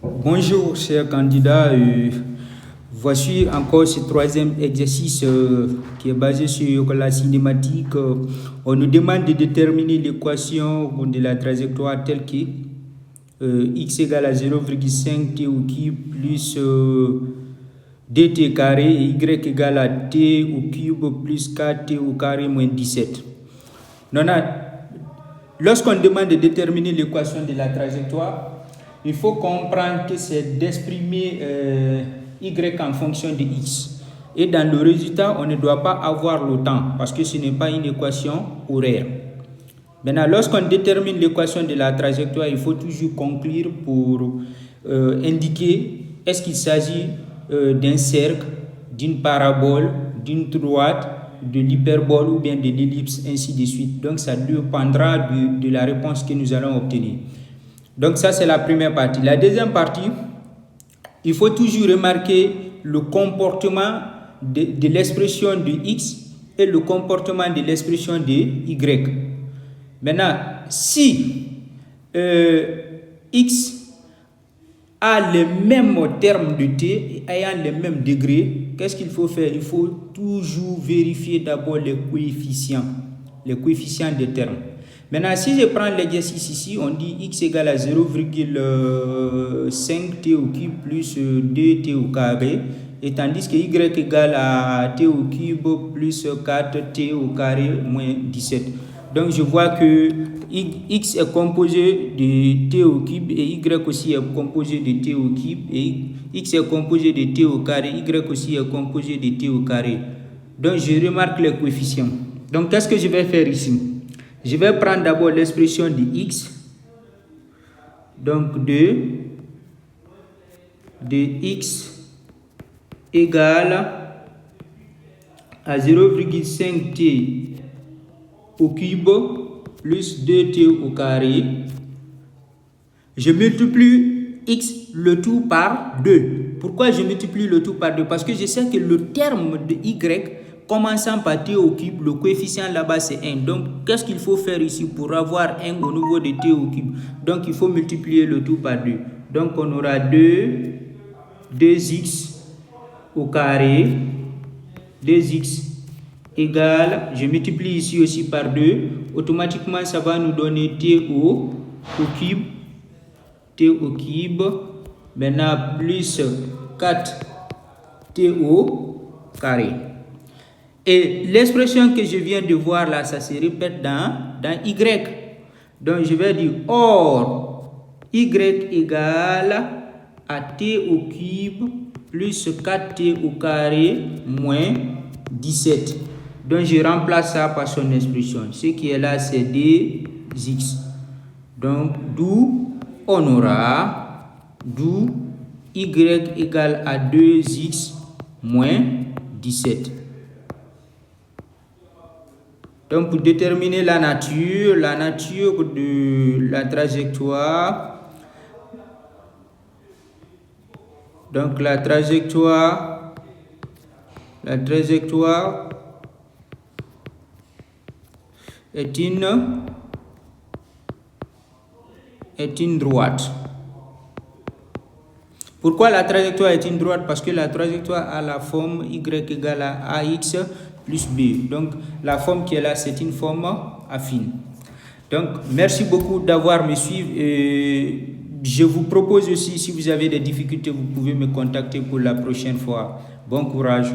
Bonjour chers candidats, voici encore ce troisième exercice qui est basé sur la cinématique. On nous demande de déterminer l'équation de la trajectoire telle que x égale à 0,5 t au cube plus dt carré et y égale à t au cube plus 4t au carré moins 17. Lorsqu'on demande de déterminer l'équation de la trajectoire, il faut comprendre que c'est d'exprimer y en fonction de x. Et dans le résultat, on ne doit pas avoir le temps parce que ce n'est pas une équation horaire. Maintenant, lorsqu'on détermine l'équation de la trajectoire, il faut toujours conclure pour indiquer est-ce qu'il s'agit d'un cercle, d'une parabole, d'une droite, de l'hyperbole ou bien de l'ellipse, ainsi de suite. Donc, ça dépendra de la réponse que nous allons obtenir. Donc, ça, c'est la première partie. La deuxième partie, il faut toujours remarquer le comportement de l'expression de x et le comportement de l'expression de y. Maintenant, si x a les mêmes termes de t ayant les mêmes degrés, qu'est-ce qu'il faut faire? Il faut toujours vérifier d'abord les coefficients des termes. Maintenant, si je prends l'exercice ici, on dit x égale à 0,5t au cube plus 2t au carré, et tandis que y égale à t au cube plus 4t au carré moins 17. Donc, je vois que x est composé de t au cube et y aussi est composé de t au cube, et x est composé de t au carré, y aussi est composé de t au carré. Donc, je remarque les coefficients. Donc, qu'est-ce que je vais faire ici? Je vais prendre d'abord l'expression de x, donc de x égale à 0,5t au cube plus 2t au carré. Je multiplie x le tout par 2. Pourquoi je multiplie le tout par 2? Parce que je sais que le terme de y commençant par t au cube, le coefficient là-bas c'est 1. Donc, qu'est-ce qu'il faut faire ici pour avoir 1 au niveau de t au cube? Donc, il faut multiplier le tout par 2. Donc, on aura 2x au carré, 2x égale, je multiplie ici aussi par 2. Automatiquement, ça va nous donner t au cube. Maintenant, plus 4t au carré. Et l'expression que je viens de voir là, ça se répète dans y. Donc, je vais dire, or, y égale à t au cube plus 4t au carré moins 17. Donc, je remplace ça par son expression. Ce qui est là, c'est 2x. Donc, d'où on aura, y égale à 2x moins 17. Donc, pour déterminer la nature de la trajectoire, donc la trajectoire est une droite. Pourquoi la trajectoire est une droite? Parce que la trajectoire a la forme y égale à ax plus b. Donc, la forme qui est là, c'est une forme affine. Donc, merci beaucoup d'avoir me suivi. Je vous propose aussi, si vous avez des difficultés, vous pouvez me contacter pour la prochaine fois. Bon courage.